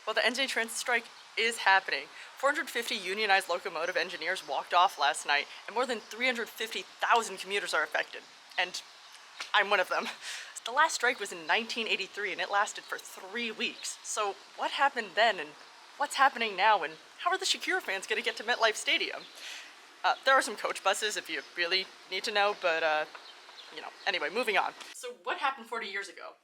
Well, the NJ Transit strike is happening. 450 unionized locomotive engineers walked off last night, and more than 350,000 commuters are affected. And I'm one of them. The last strike was in 1983, and it lasted for 3 weeks. So what happened then, and what's happening now, and how are the Shakira fans going to get to MetLife Stadium? There are some coach buses if you really need to know, but anyway, moving on. So what happened 40 years ago?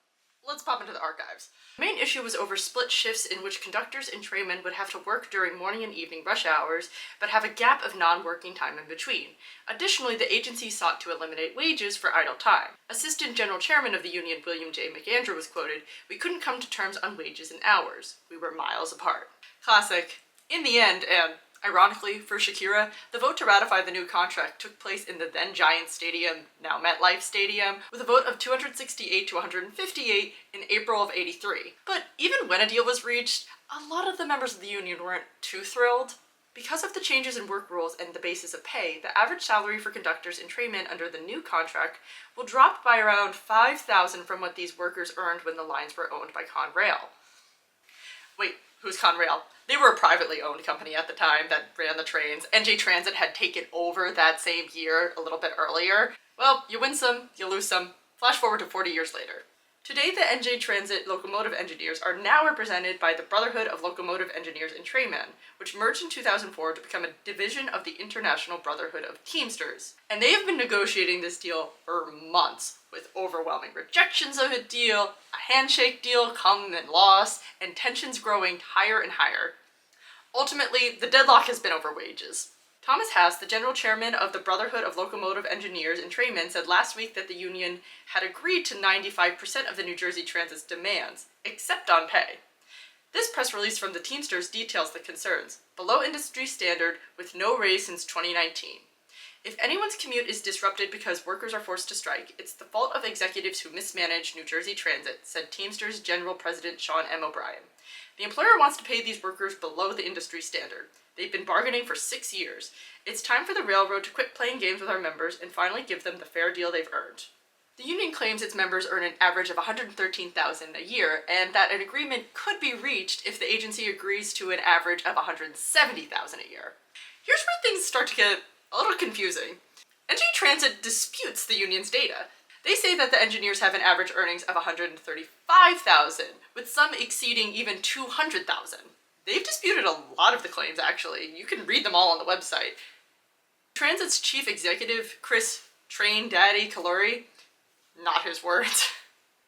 Let's pop into the archives. The main issue was over split shifts in which conductors and trainmen would have to work during morning and evening rush hours, but have a gap of non-working time in between. Additionally, the agency sought to eliminate wages for idle time. Assistant General Chairman of the union, William J. McAndrew, was quoted, "We couldn't come to terms on wages and hours. We were miles apart." Classic. In the end, and ironically for Shakira, the vote to ratify the new contract took place in the then Giants Stadium, now MetLife Stadium, with a vote of 268 to 158 in April of '83. But even when a deal was reached, a lot of the members of the union weren't too thrilled. Because of the changes in work rules and the basis of pay, the average salary for conductors and trainmen under the new contract will drop by around $5,000 from what these workers earned when the lines were owned by Conrail. Wait, who's Conrail? They were a privately owned company at the time that ran the trains. NJ Transit had taken over that same year, a little bit earlier. Well, you win some, you lose some. Flash forward to 40 years later. Today, the NJ Transit locomotive engineers are now represented by the Brotherhood of Locomotive Engineers and Trainmen, which merged in 2004 to become a division of the International Brotherhood of Teamsters. And they have been negotiating this deal for months, with overwhelming rejections of a deal, a handshake deal come and lost, and tensions growing higher and higher. Ultimately, the deadlock has been over wages. Thomas Haas, the general chairman of the Brotherhood of Locomotive Engineers and Trainmen, said last week that the union had agreed to 95% of the New Jersey Transit's demands, except on pay. This press release from the Teamsters details the concerns, below industry standard with no raise since 2019. If anyone's commute is disrupted because workers are forced to strike, it's the fault of executives who mismanage New Jersey Transit, said Teamsters General President Sean M. O'Brien. The employer wants to pay these workers below the industry standard. They've been bargaining for 6 years. It's time for the railroad to quit playing games with our members and finally give them the fair deal they've earned. The union claims its members earn an average of $113,000 a year, and that an agreement could be reached if the agency agrees to an average of $170,000 a year. Here's where things start to get a little confusing. NJ Transit disputes the union's data. They say that the engineers have an average earnings of $135,000, with some exceeding even $200,000. They've disputed a lot of the claims, actually. You can read them all on the website. Transit's chief executive, Chris Train Daddy Calori, not his words,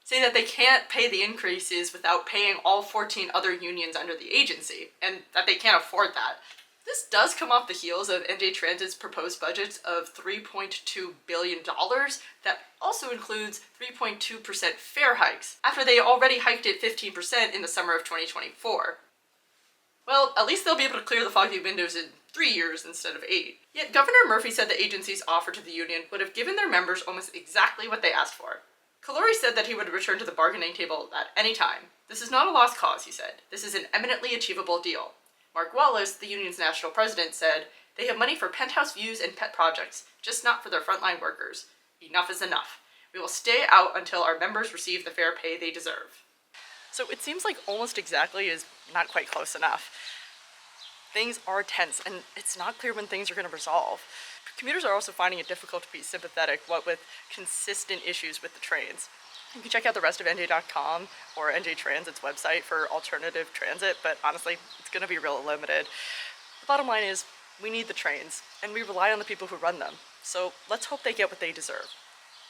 say that they can't pay the increases without paying all 14 other unions under the agency, and that they can't afford that. This does come off the heels of NJ Transit's proposed budget of $3.2 billion that also includes 3.2% fare hikes, after they already hiked it 15% in the summer of 2024. Well, at least they'll be able to clear the foggy windows in 3 years instead of 8. Yet Governor Murphy said the agency's offer to the union would have given their members almost exactly what they asked for. Calori said that he would return to the bargaining table at any time. "This is not a lost cause," he said. "This is an eminently achievable deal." Mark Wallace, the union's national president, said, "They have money for penthouse views and pet projects, just not for their frontline workers. Enough is enough. We will stay out until our members receive the fair pay they deserve." So it seems like almost exactly is not quite close enough. Things are tense, and it's not clear when things are going to resolve. Commuters are also finding it difficult to be sympathetic, what with consistent issues with the trains. You can check out the rest of NJ.com or NJ Transit's website for alternative transit, but honestly, it's going to be real limited. The bottom line is, we need the trains, and we rely on the people who run them. So let's hope they get what they deserve.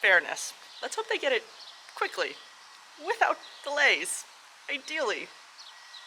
Fairness. Let's hope they get it quickly, without delays. Ideally.